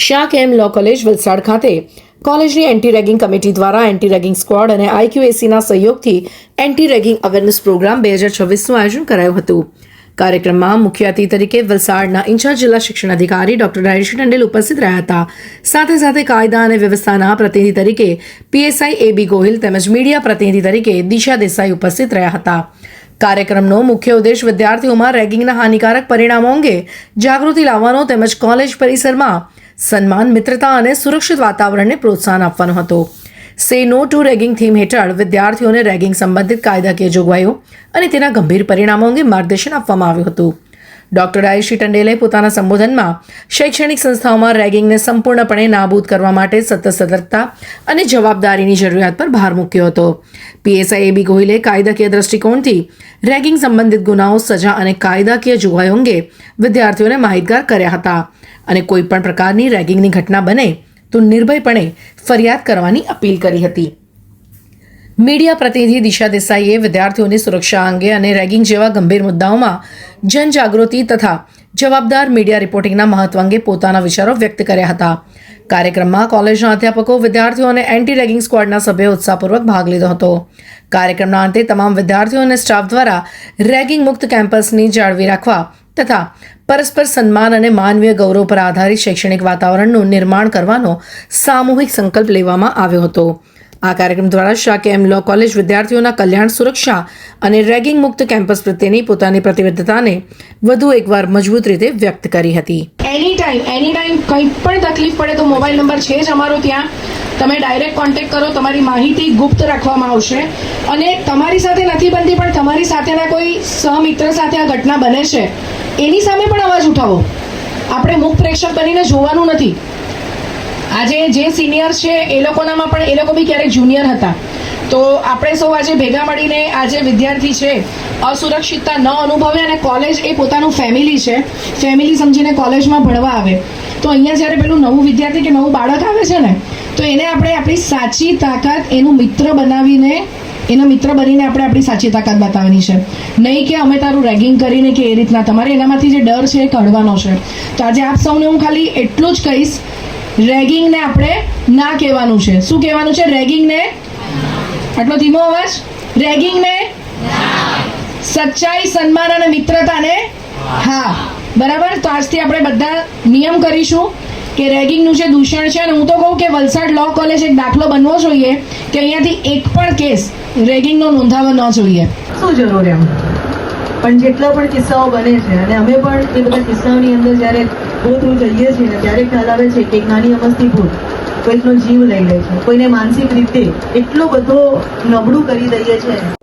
શાહ કેમ લો કોલેજ વલસાડ ખાતે કોલેજની એન્ટી રેગિંગ કમિટી દ્વારા એન્ટી રેગિંગ સ્ક્વોડ અને IQACના સહયોગથી એન્ટી રેગિંગ અવેરનેસ પ્રોગ્રામ 2026નું આયોજન કરાયું હતું. કાર્યક્રમમાં મુખ્ય અતિથિ તરીકે વલસાડના ઇન્ચાર્જ જિલ્લા શિક્ષણ અધિકારી ડોક્ટર રાયશી ટંડેલ ઉપસ્થિત રહ્યા હતા. સાથે કાયદા અને વ્યવસ્થાના પ્રતિનિધિ તરીકે PSI AB ગોહિલ તેમજ મીડિયા પ્રતિનિધિ તરીકે દિશા દેસાઈ ઉપસ્થિત રહ્યા હતા. કાર્યક્રમનો મુખ્ય ઉદ્દેશ વિદ્યાર્થીઓમાં રેગિંગના હાનિકારક પરિણામો અંગે જાગૃતિ લાવવાનો તેમજ કોલેજ પરિસરમાં સન્માન, મિત્રતા અને સુરક્ષિત વાતાવરણને પ્રોત્સાહન આપવાનો હતો. સે નો ટુ રેગિંગ થીમ હેઠળ વિદ્યાર્થીઓને રેગિંગ સંબંધિત કાયદાકીય જોગવાઈઓ અને તેના ગંભીર પરિણામો અંગે માર્ગદર્શન આપવામાં આવ્યું હતું. ડોક્ટર રાયશી ટંડેલે પોતાના સંબોધનમાં શૈક્ષણિક સંસ્થાઓમાં રેગિંગને સંપૂર્ણપણે નાબૂદ કરવા માટે સતત સતર્કતા અને જવાબદારીની જરૂરિયાત પર ભાર મૂક્યો હતો. PSI AB ગોહિલે કાયદાકીય દ્રષ્ટિકોણથી રેગિંગ સંબંધિત ગુનાઓ, સજા અને કાયદાકીય જોગવાઈઓ અંગે વિદ્યાર્થીઓને માહિતગાર કર્યા હતા અને કોઈપણ પ્રકારની રેગિંગની ઘટના બને તો નિર્ભયપણે ફરિયાદ કરવાની અપીલ કરી હતી. મીડિયા પ્રતિનિધિ દિશા દેસાઈએ વિદ્યાર્થીઓની સુરક્ષા અંગે અને રેગિંગ જેવા ગંભીર મુદ્દાઓમાં જનજાગૃતિ તથા જવાબદાર મીડિયા રિપોર્ટિંગના મહત્વ અંગે પોતાના વિચારો વ્યક્ત કર્યા હતા. કાર્યક્રમમાં કોલેજના અધ્યાપકો, વિદ્યાર્થીઓ અને એન્ટી રેગિંગ સ્ક્વોડના સભ્યોએ ઉત્સાહપૂર્વક ભાગ લીધો હતો. કાર્યક્રમના અંતે તમામ વિદ્યાર્થીઓ અને સ્ટાફ દ્વારા રેગિંગ મુક્ત કેમ્પસની જાળવી રાખવા તથા પરસ્પર સન્માન અને માનવીય ગૌરવ પર આધારિત શૈક્ષણિક વાતાવરણનું નિર્માણ કરવાનો સામૂહિક સંકલ્પ લેવામાં આવ્યો હતો. આ કાર્યક્રમ દ્વારા શાહ કેમ લો કોલેજ વિદ્યાર્થીઓના કલ્યાણ, સુરક્ષા અને રેગિંગ મુક્ત કેમ્પસ પ્રત્યેની પોતાની પ્રતિબદ્ધતાને વધુ એકવાર મજબૂત રીતે વ્યક્ત કરી હતી. એની ટાઈમ કંઈ પણ તકલીફ પડે તો મોબાઈલ નંબર છે જ અમારો ત્યાં. તમે ડાયરેક્ટ કોન્ટેક્ટ કરો, તમારી માહિતી ગુપ્ત રાખવામાં આવશે. અને તમારી સાથે નથી બનતી પણ તમારી સાથેના કોઈ સહમિત્ર સાથે આ ઘટના બને છે એની સામે પણ અવાજ ઉઠાવો. આપણે મુખ પ્રેક્ષક બનીને જોવાનું નથી. આજે જે સિનિયર છે એ લોકોનામાં પણ એ લોકો બી ક્યારેક જુનિયર હતા. તો આપણે સૌ આજે ભેગા મળીને આજે વિદ્યાર્થી છે અસુરક્ષિતતા ન અનુભવે અને કોલેજ એ પોતાનું ફેમિલી છે, ફેમિલી સમજીને કોલેજમાં ભણવા આવે. તો અહીંયા જ્યારે પેલું નવું વિદ્યાર્થી કે નવું બાળક આવે છે ને, તો એને આપણે આપણી સાચી તાકાત એનું મિત્ર બનાવીને એના મિત્ર બનીને આપણે આપણી સાચી તાકાત બતાવવાની છે. નહીં કે અમે તારું રેગિંગ કરીને કે એ રીતના. તમારે એનામાંથી જે ડર છે એ કાઢવાનો છે. તો આજે આપ સૌને હું ખાલી એટલું જ કહીશ, રેગિંગને આપણે ના કહેવાનું છે. શું કહેવાનું છે? રેગિંગને. આટલો ધીમો અવાજ. રેગિંગને સચ્ચાઈ, સન્માન અને મિત્રતાને હા. બરાબર. તો આજથી આપણે બધા નિયમ કરીશું કે રેગિંગનું જે દૂષણ છે, અને હું તો કહું કે વલસાડ લો કોલેજ એક દાખલો બનવો જોઈએ કે અહીંયાથી એક પણ કેસ રેગિંગનો નોંધાવો ન જોઈએ. શું જરૂર એમ પણ જેટલા પણ કિસ્સાઓ બને છે, અને અમે પણ એ બધા કિસ્સાઓની અંદર જ્યારે ગો થ્રુ જઈએ છીએ ને ત્યારે ખ્યાલ આવે છે કે એક નાની અમસ્તી ભૂલ કોઈકનો જીવ લઈ લે છે, કોઈને માનસિક રીતે એટલો બધો નબળું કરી દઈએ છે.